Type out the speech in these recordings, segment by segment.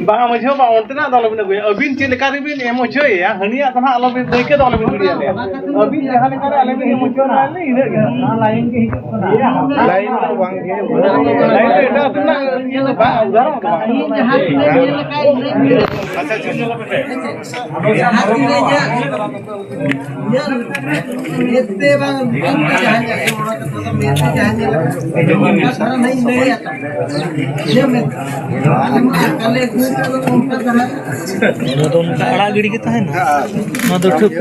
bang macam apa orang tu nak dalam benda gue. Abin cila bin emosi ya. Hanya tanah alam bin baik dalam benda dia. Abin jangan kali alam bin emosi orang lain ini. Lain ke hidup orang. Lain tu bang dia. Lain tu dah tu nak dia tu bang. Jarang tu bang. Ini jahat ni dia lekai ini. Asal cuma lah betul. Jahat ni dia. Ya. Itu bang. Jahat ni orang tu tu mesti jahat ni. Sekarang नहीं आता. ये मैं अड़ा गिड़ी के है ना तो ठुक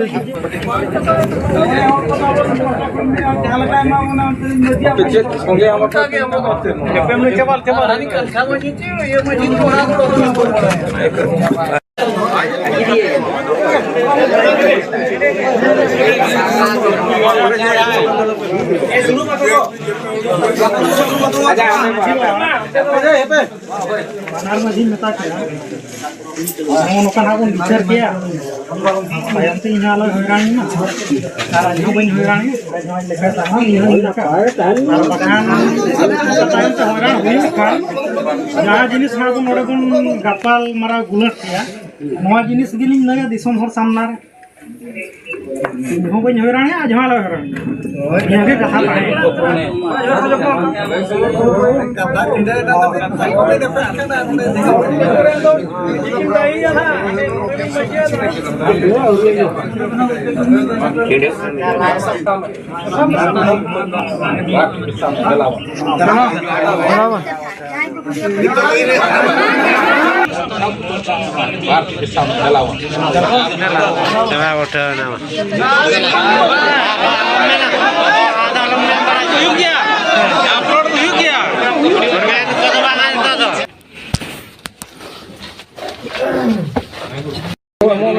machine meta kaya mau kan aku bicara dia bayang tu ini alam orang ni cara ni bukan orang ni lepas sama ini orang kalau bahkan katakan tu orang ni kan jangan jenis aku meragun kapal mara gulat ya mau jenis gini naga disom hor samnar mau bukan orang ni aja malah orang yang ke kata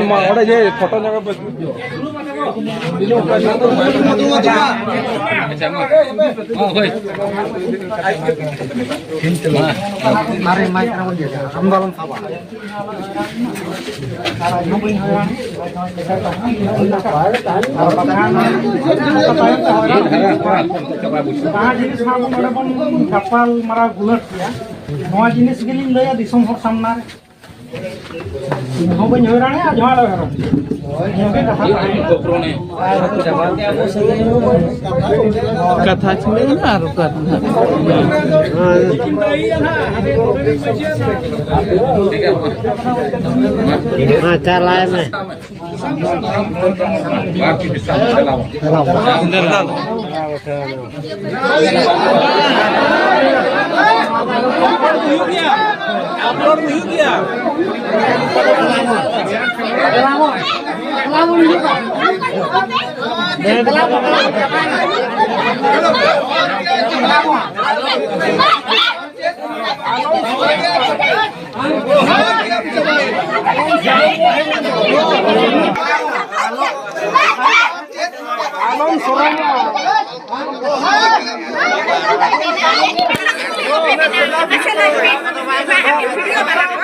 apa orang je foto jangan buat. Mari mai kerana dia amdalam sabah. Kapal mara gulat ya. Semua jenis gini laya di sumber samnar. Mau punya orang ya, jangan lah orang. Kata cuma na rukat. Macam lain ni. Upload हुई क्या?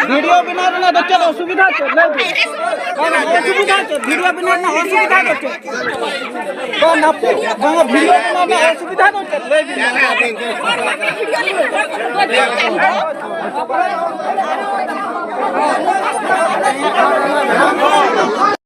Video बिना ना तो चलो सुविधा तो ले सुविधा तो वीडियो बिना ना असुविधा तो ना वीडियो बिना ना असुविधा तो ले